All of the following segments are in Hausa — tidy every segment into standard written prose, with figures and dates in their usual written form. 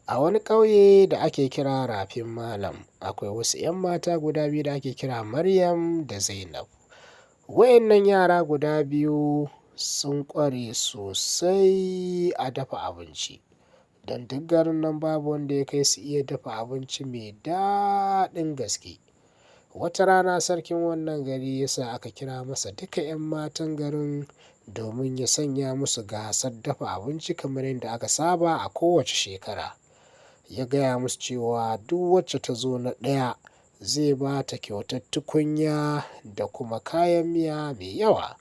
A wani ƙauye da ake kira Rafin Malam, akwai wasu 'yan mata guda biyu da ake kira Maryam da Zainab. Wayannan yara guda biyu sun ƙware sosai a dafa abinci, don duk garin nan babu wanda ya kai su iya dafa abinci mai daɗin gaske. Wata rana sarkin wannan gari ya sa aka kira masa duka 'yan matan garin domin ya sanya musu gasar dafa abinci kamar yadda aka saba a kowace shekara. Ya gaya musu cewa duk wacce ta zo na ɗaya zai ba ta kyautar tukunya da kuma kayan miya mai yawa.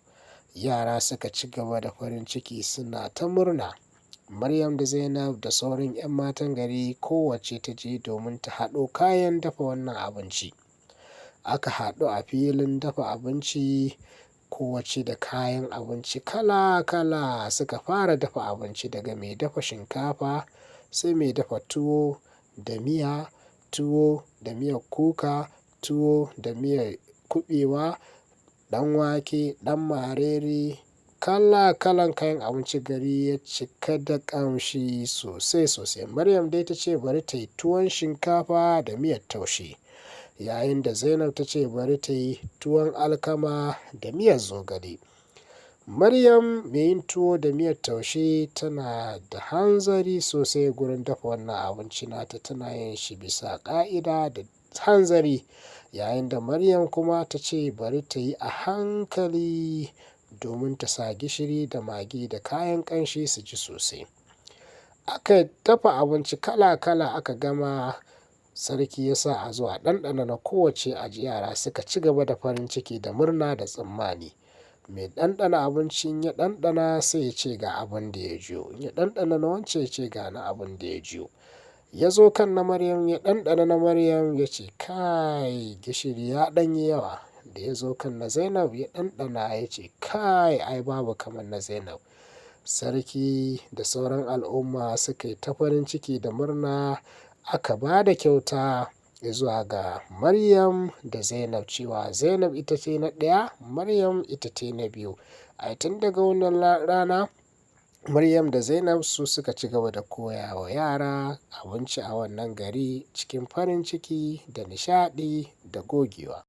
Yara suka ci gaba da farin ciki suna ta murna. Maryam da Zainab da sauran 'yan matan gari kowacce ta je domin ta haɗo kayan dafa wannan abinci. Aka haɗu a filin dafa abinci, kowacce da kayan abinci kala-kala. Suka fara dafa abinci, daga mai dafa shinkafa, sai mai dafa tuwo da miya, tuwo da miyar kuka, tuwo da miyar kuɓewa, ɗan wake, ɗan marere, kala-kalan kayan abinci. Gari ya cika da ƙamshi sosai. Maryam dai ta ce bari ta yi tuwon shinkafa da miyar taushe, yayin da Zainab ta ce bari ta yi tuwon alkama da miyar zogale. Maryam mai yin tuwo da miyar taushe tana da hanzari sosai gurin dafa wannan abinci nata, tana yin shi bisa ƙa'ida da hanzari, yayin da Maryam kuma ta ce bari ta yi a hankali domin ta sa gishiri da magi da kayan ƙanshi su ji sosai. Aka dafa abinci kala-kala aka gama. Sarki ya sa a zo a ɗanɗana na kowacce, a ji yara suka ci gaba da farin ciki da murna da tsammani. Mai ɗanɗana abincin ya ɗanɗana sai ya ce ga abin da ya jiyo, ya ɗanɗana na wancan ya ce ga na abin da ya jiyo. Ya zo kan na Maryam ya ɗanɗana na Maryam ya ce kai gishiri ya ɗanyi yawa. Da ya zo kan na Zainab ya ɗanɗana ya ce kai ai babu kamar na Zainab. Sarki da sauran al'umma suka yi ta farin ciki da murna. Aka ba da kyauta zuwa ga Maryam da Zainab cewa Zainab ita ce na ɗaya, Maryam ita ce na biyu. Ai tun daga wannan rana Maryam da Zainab su suka ci gaba da koya wa yara abinci a wannan gari cikin farin ciki da nishaɗi da gogewa.